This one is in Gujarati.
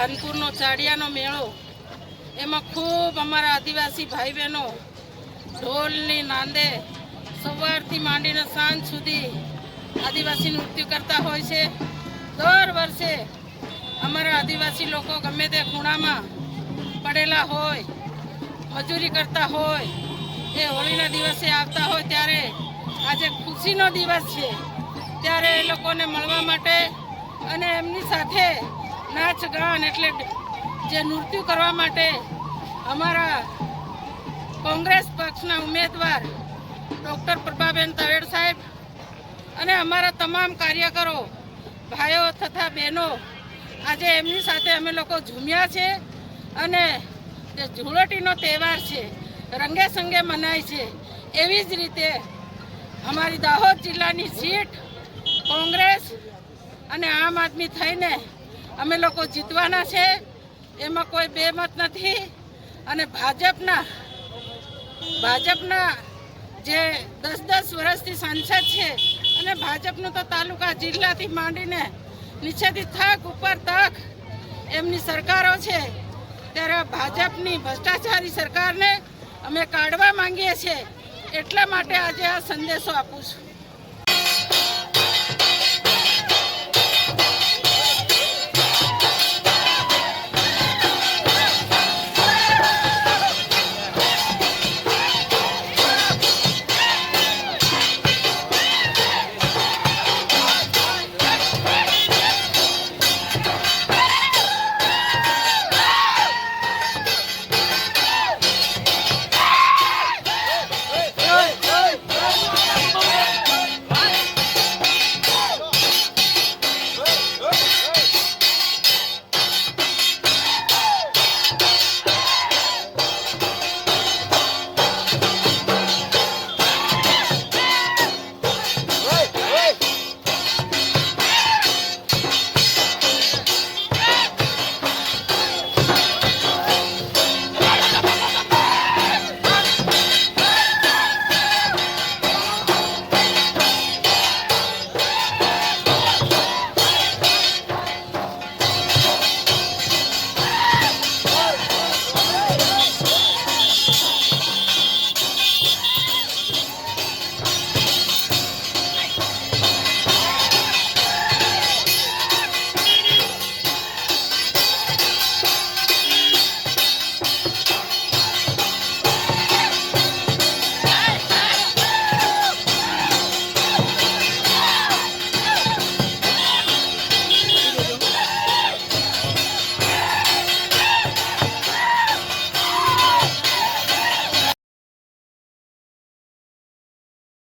ભાનપુરનો ચાડિયાનો મેળો, એમાં ખૂબ અમારા આદિવાસી ભાઈ બહેનો ઢોલની નાંદે સવારથી માંડીને સાંજ સુધી આદિવાસી નૃત્ય કરતા હોય છે. દર વર્ષે અમારા આદિવાસી લોકો ગમે તે ખૂણામાં પડેલા હોય, મજૂરી કરતા હોય, એ હોળીના દિવસે આવતા હોય ત્યારે આજે ખુશીનો દિવસ છે, ત્યારે એ લોકોને મળવા માટે અને એમની સાથે નાચ ગાન એટલે જે નૃત્ય કરવા માટે અમારા કોંગ્રેસ પક્ષના ઉમેદવાર ડૉક્ટર પ્રભાબેન તવેડ સાહેબ અને અમારા તમામ કાર્યકરો ભાઈઓ તથા બહેનો આજે એમની સાથે અમે લોકો ઝૂમ્યા છે. અને જે ધૂળેટીનો તહેવાર છે રંગે સંગે મનાય છે. એવી જ રીતે અમારી દાહોદ જિલ્લાની સીટ કોંગ્રેસ અને આમ આદમી થઈને અમે લોકો જીતવાના છે, એમાં કોઈ બેમત નથી. અને ભાજપના જે 10-10 વર્ષથી સાંસદ છે અને ભાજપનું તો તાલુકા જિલ્લાથી માંડીને નીચેથી થક ઉપર તક એમની સરકારો છે, ત્યારે ભાજપની ભ્રષ્ટાચારી સરકારને અમે કાઢવા માંગીએ છીએ. એટલા માટે આજે આ સંદેશો આપું છું.